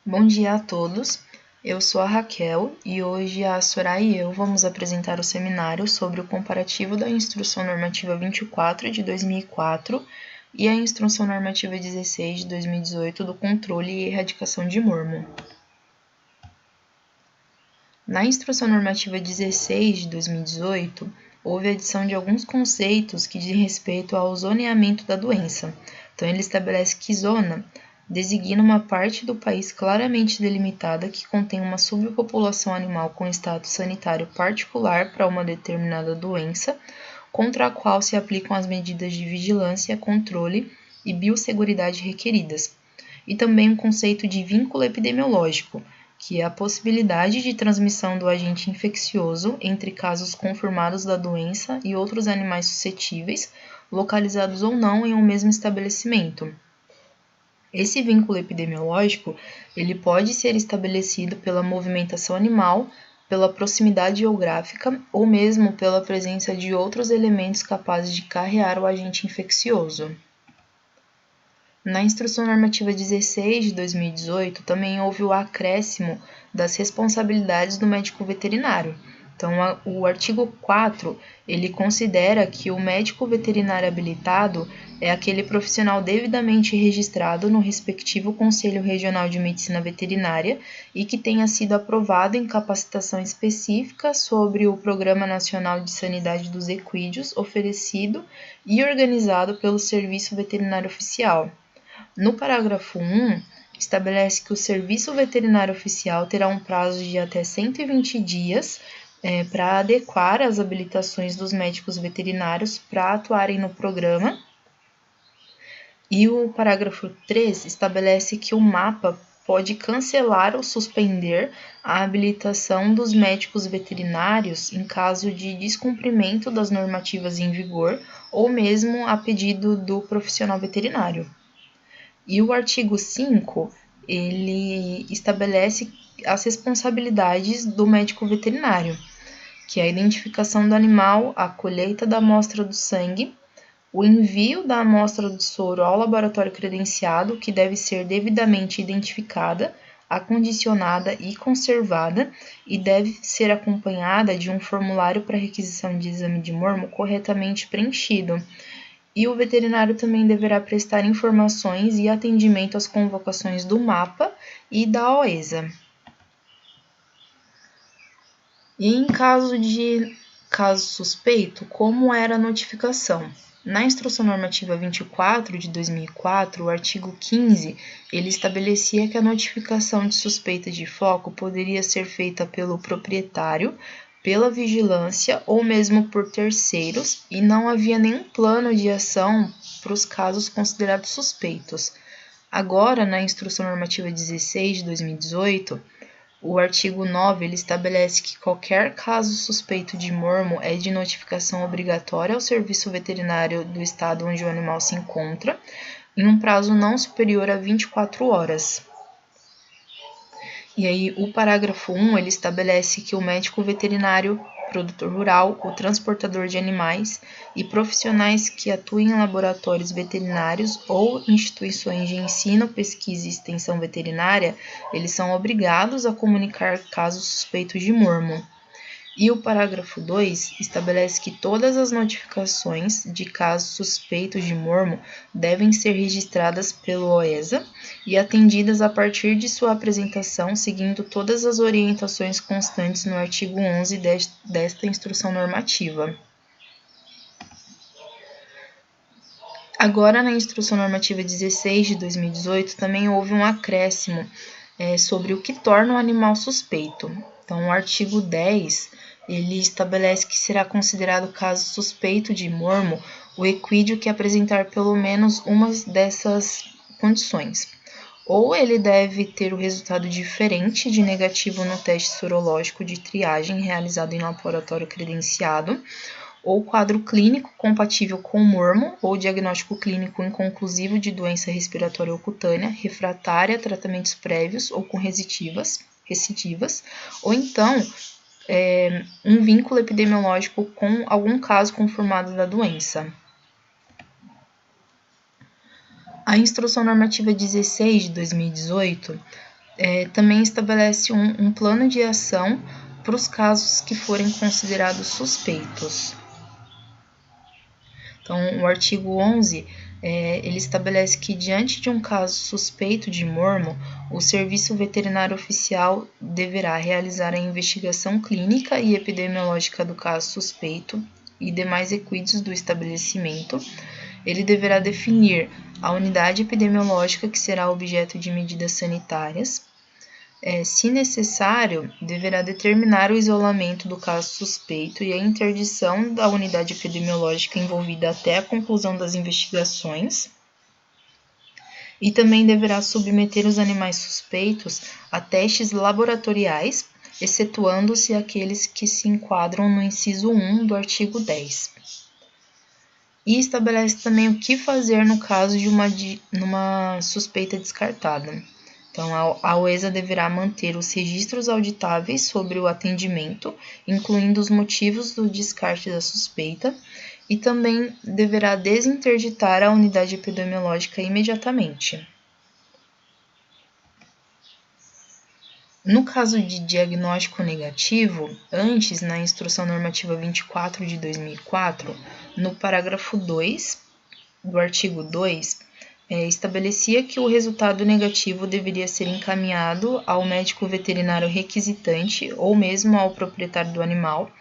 Bom dia a todos, eu sou a Raquel e hoje a Soraya e eu vamos apresentar o seminário sobre o comparativo da Instrução Normativa 24 de 2004 e a Instrução Normativa 16 de 2018 do controle e erradicação de mormo. Na Instrução Normativa 16 de 2018, houve a adição de alguns conceitos que dizem respeito ao zoneamento da doença. Então, ele estabelece que zona designa uma parte do país claramente delimitada que contém uma subpopulação animal com status sanitário particular para uma determinada doença, contra a qual se aplicam as medidas de vigilância, controle e biosseguridade requeridas. E também o conceito de vínculo epidemiológico, que é a possibilidade de transmissão do agente infeccioso entre casos confirmados da doença e outros animais suscetíveis, localizados ou não em um mesmo estabelecimento. Esse vínculo epidemiológico, ele pode ser estabelecido pela movimentação animal, pela proximidade geográfica ou mesmo pela presença de outros elementos capazes de carrear o agente infeccioso. Na Instrução Normativa 16 de 2018, também houve o acréscimo das responsabilidades do médico veterinário. Então, o artigo 4, ele considera que o médico veterinário habilitado é aquele profissional devidamente registrado no respectivo Conselho Regional de Medicina Veterinária e que tenha sido aprovado em capacitação específica sobre o Programa Nacional de Sanidade dos Equídeos, oferecido e organizado pelo Serviço Veterinário Oficial. No parágrafo 1, estabelece que o Serviço Veterinário Oficial terá um prazo de até 120 dias para adequar as habilitações dos médicos veterinários para atuarem no programa. E o parágrafo 3 estabelece que o MAPA pode cancelar ou suspender a habilitação dos médicos veterinários em caso de descumprimento das normativas em vigor ou mesmo a pedido do profissional veterinário. E o artigo 5, ele estabelece as responsabilidades do médico veterinário, que é a identificação do animal, a colheita da amostra do sangue, o envio da amostra do soro ao laboratório credenciado, que deve ser devidamente identificada, acondicionada e conservada, e deve ser acompanhada de um formulário para requisição de exame de mormo corretamente preenchido. E o veterinário também deverá prestar informações e atendimento às convocações do MAPA e da OESA. E em caso suspeito, como era a notificação? Na Instrução Normativa 24 de 2004, o artigo 15, ele estabelecia que a notificação de suspeita de foco poderia ser feita pelo proprietário, pela vigilância ou mesmo por terceiros, e não havia nenhum plano de ação para os casos considerados suspeitos. Agora, na Instrução Normativa 16 de 2018, o artigo 9 ele estabelece que qualquer caso suspeito de mormo é de notificação obrigatória ao serviço veterinário do estado onde o animal se encontra, em um prazo não superior a 24 horas. E aí, o parágrafo 1, ele estabelece que o médico veterinário, produtor rural, o transportador de animais e profissionais que atuem em laboratórios veterinários ou instituições de ensino, pesquisa e extensão veterinária, eles são obrigados a comunicar casos suspeitos de mormo. E o parágrafo 2 estabelece que todas as notificações de casos suspeitos de mormo devem ser registradas pelo OESA e atendidas a partir de sua apresentação, seguindo todas as orientações constantes no artigo 11 desta instrução normativa. Agora, na Instrução Normativa 16 de 2018, também houve um acréscimo sobre o que torna um animal suspeito. Então, o artigo 10, ele estabelece que será considerado caso suspeito de mormo o equídeo que apresentar pelo menos uma dessas condições. Ou ele deve ter o resultado diferente de negativo no teste sorológico de triagem realizado em laboratório credenciado, ou quadro clínico compatível com mormo, ou diagnóstico clínico inconclusivo de doença respiratória ou cutânea, refratária a tratamentos prévios ou com recidivas, ou então um vínculo epidemiológico com algum caso confirmado da doença. A Instrução Normativa 16 de 2018 Também estabelece um plano de ação para os casos que forem considerados suspeitos. Então, o artigo 11, ele estabelece que, diante de um caso suspeito de mormo, o Serviço Veterinário Oficial deverá realizar a investigação clínica e epidemiológica do caso suspeito e demais requisitos do estabelecimento. Ele deverá definir a unidade epidemiológica que será objeto de medidas sanitárias. Se necessário, deverá determinar o isolamento do caso suspeito e a interdição da unidade epidemiológica envolvida até a conclusão das investigações. E também deverá submeter os animais suspeitos a testes laboratoriais, excetuando-se aqueles que se enquadram no inciso 1 do artigo 10. E estabelece também o que fazer no caso de uma suspeita descartada. Então, a UESA deverá manter os registros auditáveis sobre o atendimento, incluindo os motivos do descarte da suspeita, e também deverá desinterditar a unidade epidemiológica imediatamente. No caso de diagnóstico negativo, antes, na Instrução Normativa 24 de 2004, no parágrafo 2 do artigo 2, estabelecia que o resultado negativo deveria ser encaminhado ao médico veterinário requisitante ou mesmo ao proprietário do animal,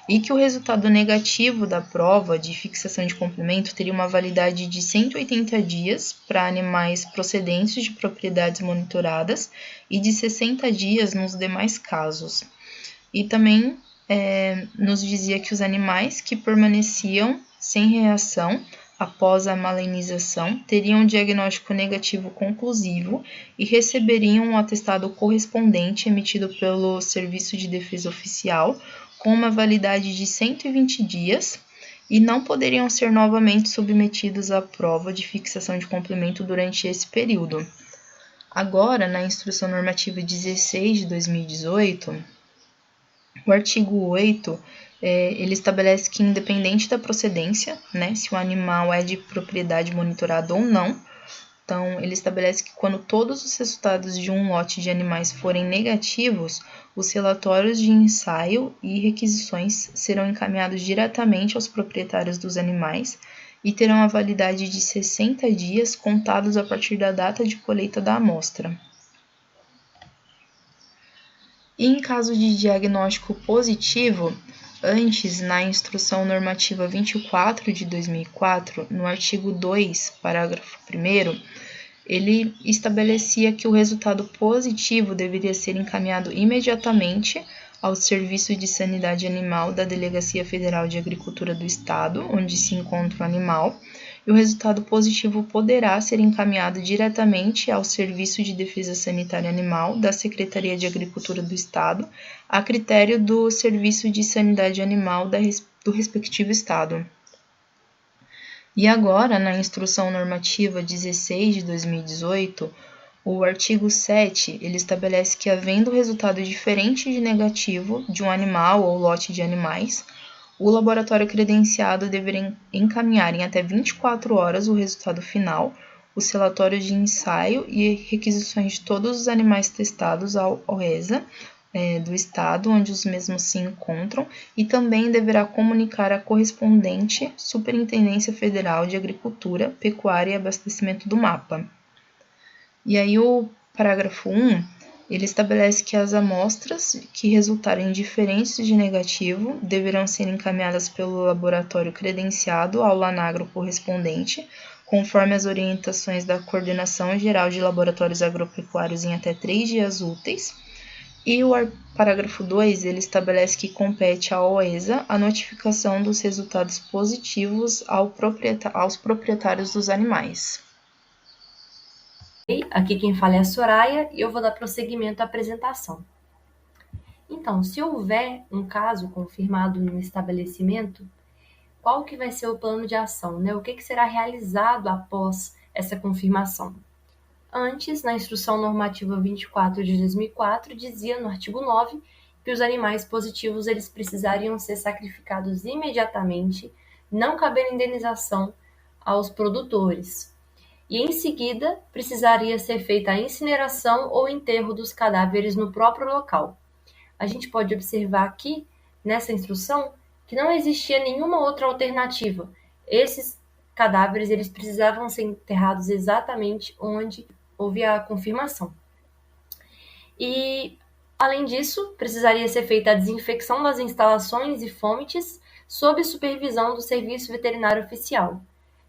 e que o resultado negativo da prova de fixação de complemento teria uma validade de 180 dias para animais procedentes de propriedades monitoradas e de 60 dias nos demais casos. E também nos dizia que os animais que permaneciam sem reação após a malenização teriam um diagnóstico negativo conclusivo e receberiam um atestado correspondente emitido pelo Serviço de Defesa Oficial com uma validade de 120 dias e não poderiam ser novamente submetidos à prova de fixação de complemento durante esse período. Agora, na Instrução Normativa 16 de 2018, o artigo 8, ele estabelece que, independente da procedência, né, se o animal é de propriedade monitorada ou não, então ele estabelece que quando todos os resultados de um lote de animais forem negativos, os relatórios de ensaio e requisições serão encaminhados diretamente aos proprietários dos animais e terão a validade de 60 dias contados a partir da data de colheita da amostra. E em caso de diagnóstico positivo, antes, na Instrução Normativa 24 de 2004, no artigo 2, parágrafo 1º, ele estabelecia que o resultado positivo deveria ser encaminhado imediatamente ao Serviço de Sanidade Animal da Delegacia Federal de Agricultura do Estado, onde se encontra o animal, e o resultado positivo poderá ser encaminhado diretamente ao Serviço de Defesa Sanitária Animal da Secretaria de Agricultura do Estado, a critério do Serviço de Sanidade Animal do respectivo Estado. E agora, na Instrução Normativa 16 de 2018, o artigo 7, ele estabelece que, havendo resultado diferente de negativo de um animal ou lote de animais, o laboratório credenciado deverá encaminhar em até 24 horas o resultado final, os relatórios de ensaio e requisições de todos os animais testados ao OESA do estado onde os mesmos se encontram e também deverá comunicar à correspondente Superintendência Federal de Agricultura, Pecuária e Abastecimento do MAPA. E aí o parágrafo 1, ele estabelece que as amostras que resultarem diferentes de negativo deverão ser encaminhadas pelo laboratório credenciado ao LANAGRO correspondente, conforme as orientações da Coordenação Geral de Laboratórios Agropecuários em até 3 dias úteis. E o parágrafo 2, ele estabelece que compete à OESA a notificação dos resultados positivos aos proprietários dos animais. Aqui quem fala é a Soraya e eu vou dar prosseguimento à apresentação. Então, se houver um caso confirmado no estabelecimento, qual que vai ser o plano de ação, né? O que será realizado após essa confirmação? Antes, na Instrução Normativa 24 de 2004, dizia no artigo 9 que os animais positivos eles precisariam ser sacrificados imediatamente, não cabendo indenização aos produtores. e em seguida precisaria ser feita a incineração ou enterro dos cadáveres no próprio local. A gente pode observar aqui, nessa instrução, que não existia nenhuma outra alternativa. Esses cadáveres eles precisavam ser enterrados exatamente onde houve a confirmação. E, além disso, precisaria ser feita a desinfecção das instalações e fomites sob supervisão do Serviço Veterinário Oficial.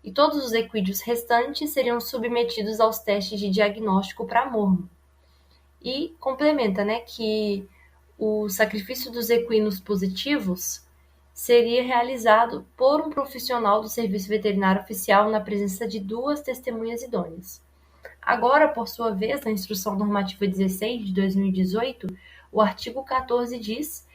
E todos os equídeos restantes seriam submetidos aos testes de diagnóstico para mormo. E complementa, que o sacrifício dos equinos positivos seria realizado por um profissional do Serviço Veterinário Oficial na presença de 2 testemunhas idôneas. Agora, por sua vez, na Instrução Normativa 16 de 2018, o artigo 14 diz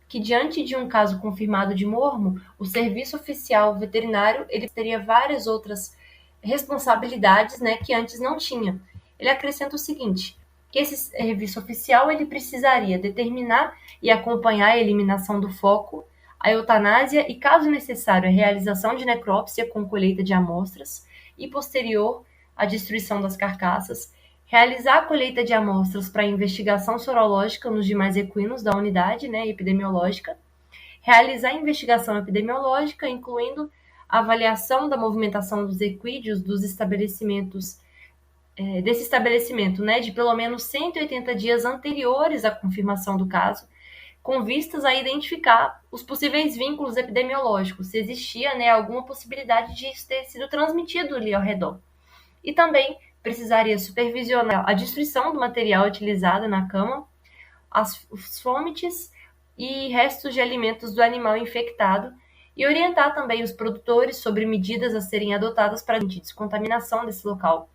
que, diante de um caso confirmado de mormo, o Serviço Oficial Veterinário ele teria várias outras responsabilidades que antes não tinha. Ele acrescenta o seguinte, que esse serviço oficial ele precisaria determinar e acompanhar a eliminação do foco, a eutanásia e, caso necessário, a realização de necrópsia com colheita de amostras e, posterior, a destruição das carcaças, realizar a colheita de amostras para investigação sorológica nos demais equinos da unidade epidemiológica, realizar a investigação epidemiológica, incluindo a avaliação da movimentação dos equídeos dos estabelecimentos, desse estabelecimento, de pelo menos 180 dias anteriores à confirmação do caso, com vistas a identificar os possíveis vínculos epidemiológicos, se existia alguma possibilidade de isso ter sido transmitido ali ao redor. E também precisaria supervisionar a destruição do material utilizado na cama, os fomites e restos de alimentos do animal infectado e orientar também os produtores sobre medidas a serem adotadas para a descontaminação desse local.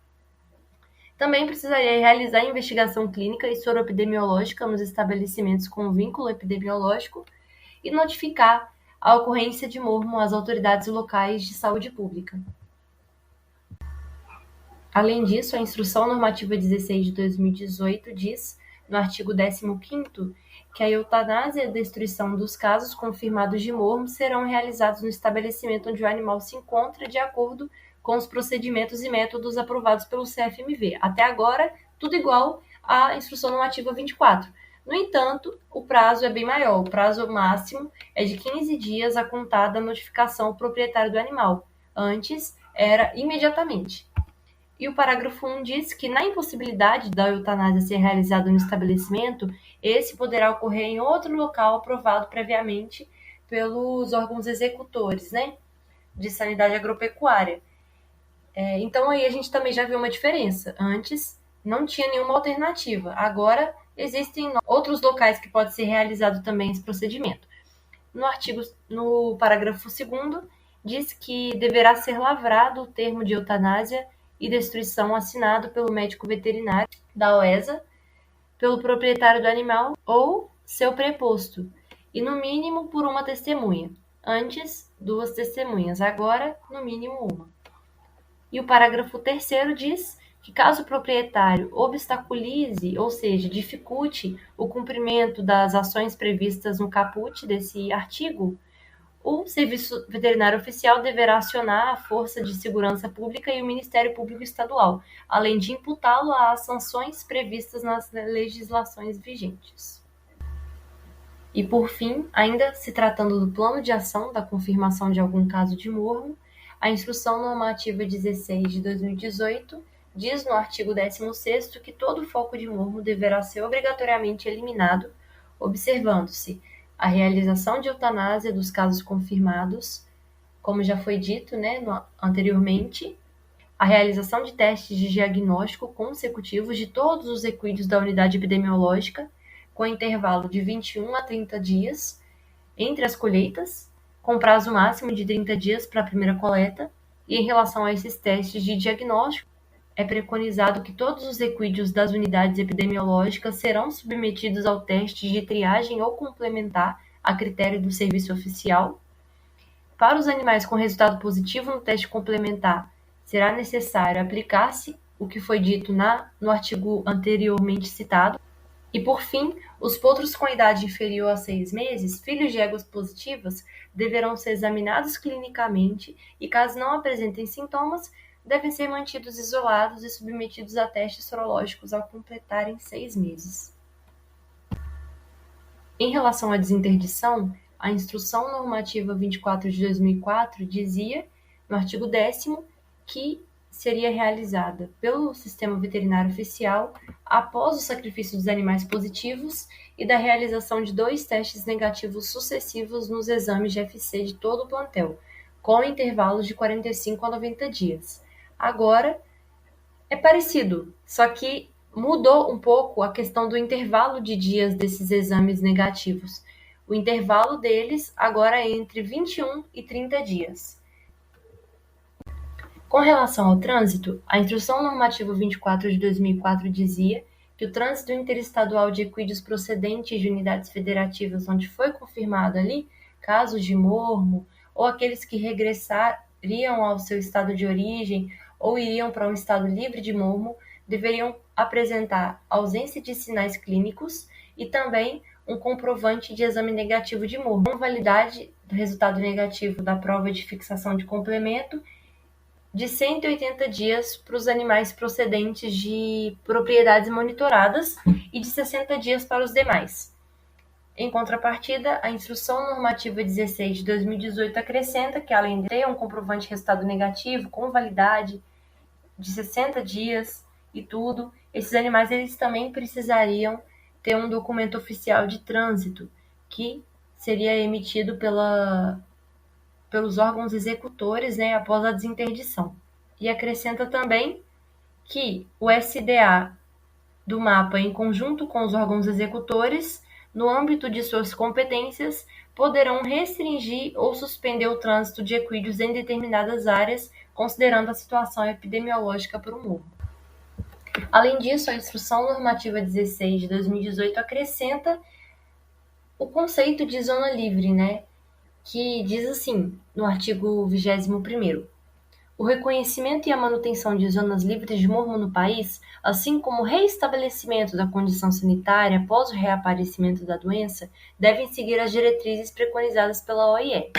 Também precisaria realizar investigação clínica e soroepidemiológica nos estabelecimentos com vínculo epidemiológico e notificar a ocorrência de mormo às autoridades locais de saúde pública. Além disso, a Instrução Normativa 16 de 2018 diz, no artigo 15º, que a eutanásia e a destruição dos casos confirmados de mormo serão realizados no estabelecimento onde o animal se encontra de acordo com os procedimentos e métodos aprovados pelo CFMV. Até agora, tudo igual à Instrução Normativa 24. No entanto, o prazo é bem maior. O prazo máximo é de 15 dias a contar da notificação ao proprietário do animal. Antes, era imediatamente. E o parágrafo 1 diz que, na impossibilidade da eutanásia ser realizada no estabelecimento, esse poderá ocorrer em outro local aprovado previamente pelos órgãos executores, de sanidade agropecuária. Então, aí a gente também já viu uma diferença. Antes, não tinha nenhuma alternativa. Agora, existem outros locais que pode ser realizado também esse procedimento. No parágrafo 2º, diz que deverá ser lavrado o termo de eutanásia e destruição assinado pelo médico veterinário da OESA, pelo proprietário do animal ou seu preposto, e no mínimo por uma testemunha. Antes, 2 testemunhas, agora, no mínimo 1. E o parágrafo 3º diz que, caso o proprietário obstaculize, ou seja, dificulte o cumprimento das ações previstas no caput desse artigo, o Serviço Veterinário Oficial deverá acionar a Força de Segurança Pública e o Ministério Público Estadual, além de imputá-lo às sanções previstas nas legislações vigentes. E, por fim, ainda se tratando do plano de ação da confirmação de algum caso de mormo, a Instrução Normativa 16 de 2018 diz no artigo 16º que todo foco de mormo deverá ser obrigatoriamente eliminado, observando-se a realização de eutanásia dos casos confirmados, como já foi dito anteriormente, a realização de testes de diagnóstico consecutivos de todos os equídeos da unidade epidemiológica, com intervalo de 21 a 30 dias entre as colheitas, com prazo máximo de 30 dias para a primeira coleta, e em relação a esses testes de diagnóstico, é preconizado que todos os equídeos das unidades epidemiológicas serão submetidos ao teste de triagem ou complementar a critério do serviço oficial. Para os animais com resultado positivo no teste complementar, será necessário aplicar-se o que foi dito no artigo anteriormente citado. E, por fim, os potros com idade inferior a 6 meses, filhos de éguas positivas, deverão ser examinados clinicamente e, caso não apresentem sintomas, devem ser mantidos isolados e submetidos a testes sorológicos ao completarem 6 meses. Em relação à desinterdição, a Instrução Normativa 24 de 2004 dizia, no artigo 10º, que seria realizada pelo Sistema Veterinário Oficial após o sacrifício dos animais positivos e da realização de 2 testes negativos sucessivos nos exames de FC de todo o plantel, com intervalos de 45 a 90 dias. Agora, é parecido, só que mudou um pouco a questão do intervalo de dias desses exames negativos. O intervalo deles agora é entre 21 e 30 dias. Com relação ao trânsito, a Instrução Normativa 24 de 2004 dizia que o trânsito interestadual de equídeos procedentes de unidades federativas onde foi confirmado ali casos de mormo ou aqueles que regressariam ao seu estado de origem ou iriam para um estado livre de mormo deveriam apresentar ausência de sinais clínicos e também um comprovante de exame negativo de mormo, com validade do resultado negativo da prova de fixação de complemento de 180 dias para os animais procedentes de propriedades monitoradas e de 60 dias para os demais. Em contrapartida, a Instrução Normativa 16 de 2018 acrescenta que, além de ter um comprovante de resultado negativo com validade de 60 dias e tudo, esses animais eles também precisariam ter um documento oficial de trânsito que seria emitido pelos órgãos executores, após a desinterdição. E acrescenta também que o SDA do MAPA, em conjunto com os órgãos executores, no âmbito de suas competências, poderão restringir ou suspender o trânsito de equídeos em determinadas áreas, considerando a situação epidemiológica para o morro. Além disso, a Instrução Normativa 16 de 2018 acrescenta o conceito de zona livre, que diz assim, no artigo 21º, o reconhecimento e a manutenção de zonas livres de mormo no país, assim como o reestabelecimento da condição sanitária após o reaparecimento da doença, devem seguir as diretrizes preconizadas pela OIE.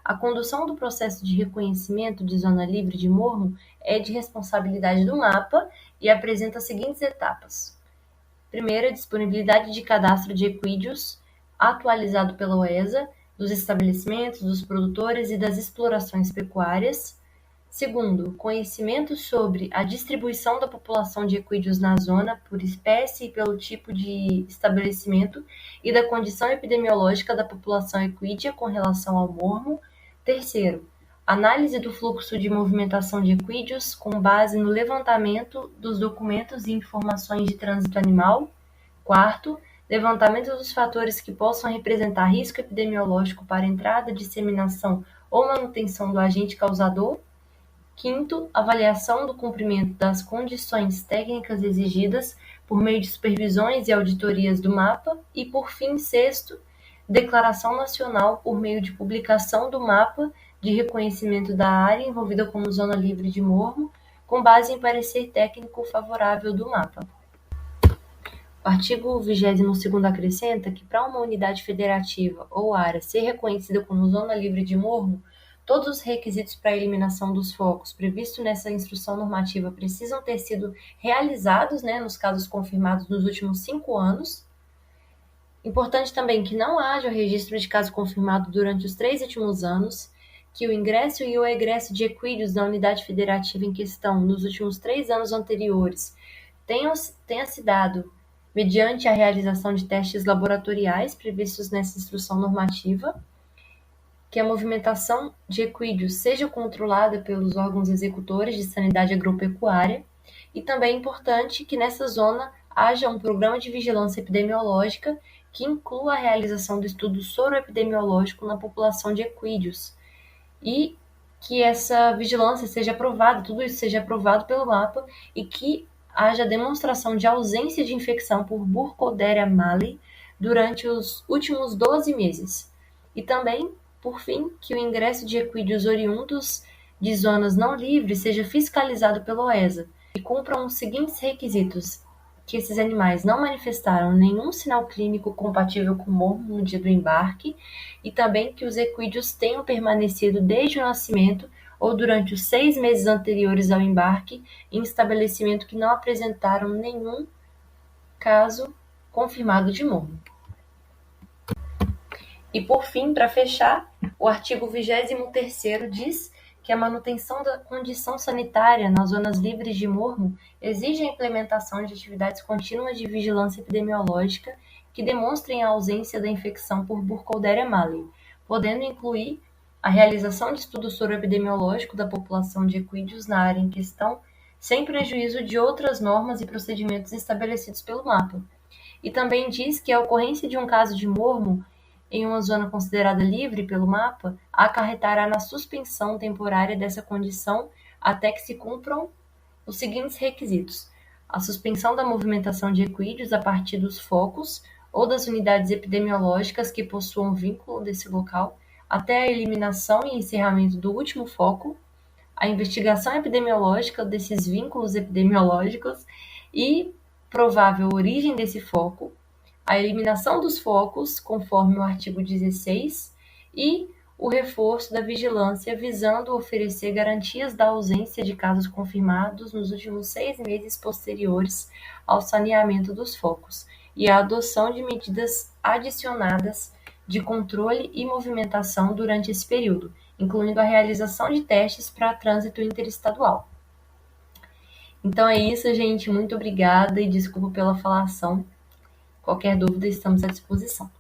A condução do processo de reconhecimento de zona livre de mormo é de responsabilidade do MAPA e apresenta as seguintes etapas. Primeira, disponibilidade de cadastro de equídeos atualizado pela OESA, dos estabelecimentos, dos produtores e das explorações pecuárias. Segundo, conhecimento sobre a distribuição da população de equídeos na zona por espécie e pelo tipo de estabelecimento e da condição epidemiológica da população equídea com relação ao mormo. Terceiro, análise do fluxo de movimentação de equídeos com base no levantamento dos documentos e informações de trânsito animal. Quarto, levantamento dos fatores que possam representar risco epidemiológico para entrada, disseminação ou manutenção do agente causador. Quinto, avaliação do cumprimento das condições técnicas exigidas por meio de supervisões e auditorias do MAPA. E, por fim, sexto, declaração nacional por meio de publicação do MAPA de reconhecimento da área envolvida como zona livre de mormo, com base em parecer técnico favorável do MAPA. O artigo 22º acrescenta que, para uma unidade federativa ou área ser reconhecida como zona livre de mormo, todos os requisitos para a eliminação dos focos previstos nessa instrução normativa precisam ter sido realizados, nos casos confirmados nos últimos 5 anos. Importante também que não haja registro de caso confirmado durante os 3 últimos anos, que o ingresso e o egresso de equídeos na unidade federativa em questão nos últimos 3 anos anteriores tenha se dado mediante a realização de testes laboratoriais previstos nessa instrução normativa, que a movimentação de equídeos seja controlada pelos órgãos executores de sanidade agropecuária e também é importante que nessa zona haja um programa de vigilância epidemiológica que inclua a realização do estudo soroepidemiológico na população de equídeos e que essa vigilância seja aprovada, tudo isso seja aprovado pelo MAPA e que haja demonstração de ausência de infecção por Burkholderia mallei durante os últimos 12 meses. E também, por fim, que o ingresso de equídeos oriundos de zonas não livres seja fiscalizado pela OESA e cumpram os seguintes requisitos. que esses animais não manifestaram nenhum sinal clínico compatível com o mormo no dia do embarque e também que os equídeos tenham permanecido desde o nascimento ou durante os 6 meses anteriores ao embarque em estabelecimento que não apresentaram nenhum caso confirmado de mormo. E por fim, para fechar, o artigo 23º diz que a manutenção da condição sanitária nas zonas livres de mormo exige a implementação de atividades contínuas de vigilância epidemiológica que demonstrem a ausência da infecção por Burkholderia mallee, podendo incluir a realização de estudo soroepidemiológico da população de equídeos na área em questão, sem prejuízo de outras normas e procedimentos estabelecidos pelo mapa. E também diz que a ocorrência de um caso de mormo em uma zona considerada livre pelo mapa acarretará na suspensão temporária dessa condição até que se cumpram os seguintes requisitos: a suspensão da movimentação de equídeos a partir dos focos ou das unidades epidemiológicas que possuam vínculo desse local até a eliminação e encerramento do último foco, a investigação epidemiológica desses vínculos epidemiológicos e provável origem desse foco, a eliminação dos focos, conforme o artigo 16, e o reforço da vigilância visando oferecer garantias da ausência de casos confirmados nos últimos 6 meses posteriores ao saneamento dos focos e a adoção de medidas adicionadas de controle e movimentação durante esse período, incluindo a realização de testes para trânsito interestadual. Então é isso, gente. Muito obrigada e desculpa pela falação. Qualquer dúvida, estamos à disposição.